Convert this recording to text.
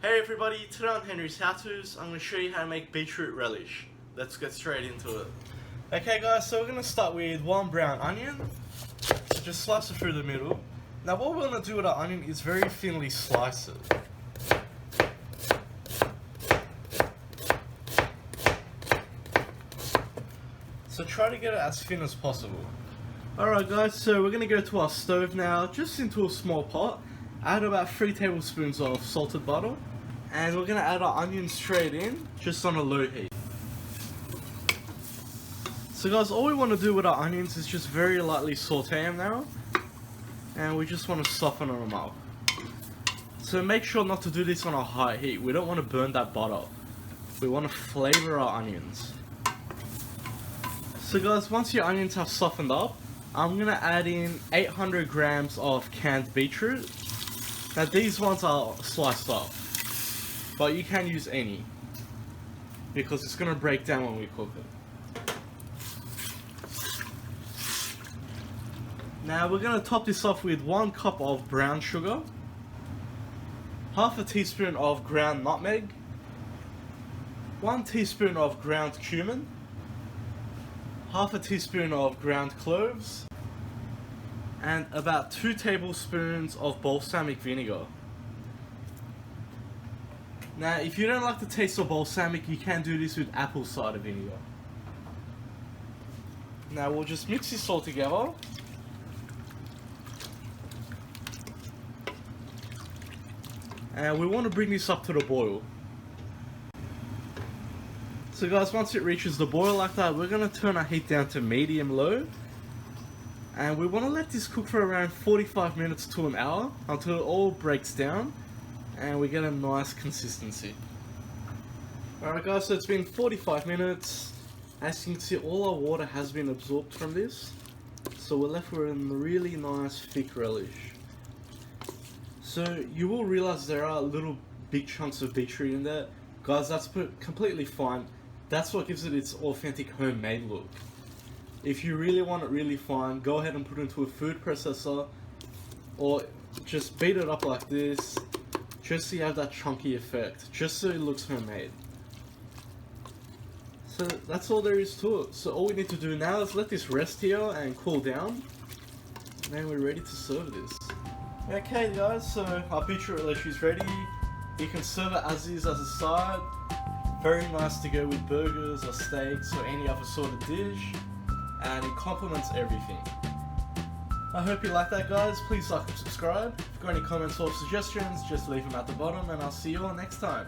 Hey everybody, today on Henry's HowTos, I'm going to show you how to make beetroot relish. Let's get straight into it. Okay guys, so we're going to start with one brown onion. So just slice it through the middle. Now what we're going to do with our onion is very thinly slice it. So try to get it as thin as possible. Alright guys, so we're going to go to our stove now, just into a small pot. Add about 3 tablespoons of salted butter. And we're going to add our onions straight in, just on a low heat. So guys, all we want to do with our onions is just very lightly saute them now. And we just want to soften them up. So make sure not to do this on a high heat. We don't want to burn that butter. We want to flavor our onions. So guys, once your onions have softened up, I'm going to add in 800 grams of canned beetroot. Now these ones are sliced up, but you can use any, because it's going to break down when we cook it. Now we're going to top this off with 1 cup of brown sugar, half a teaspoon of ground nutmeg, 1 teaspoon of ground cumin, half a teaspoon of ground cloves, and about 2 tablespoons of balsamic vinegar. Now if you don't like the taste of balsamic, you can do this with apple cider vinegar. Now we'll just mix this all together. And we want to bring this up to the boil. So guys, once it reaches the boil like that, we're going to turn our heat down to medium-low. And we want to let this cook for around 45 minutes to an hour until it all breaks down and we get a nice consistency. Alright guys, so it's been 45 minutes. As you can see, all our water has been absorbed from this. So we're left with a really nice thick relish. So you will realize there are little big chunks of beetroot in there. Guys, that's completely fine. That's what gives it its authentic homemade look. If you really want it really fine, go ahead and put it into a food processor, or just beat it up like this, just so you have that chunky effect, just so it looks homemade. So that's all there is to it. So all we need to do now is let this rest here and cool down, and then we're ready to serve this. Okay guys, so our beetroot relish is ready. You can serve it as is as a side. Very nice to go with burgers or steaks or any other sort of dish. And it complements everything. I hope you like that guys. Please like and subscribe. If you've got any comments or suggestions, just leave them at the bottom and I'll see you all next time.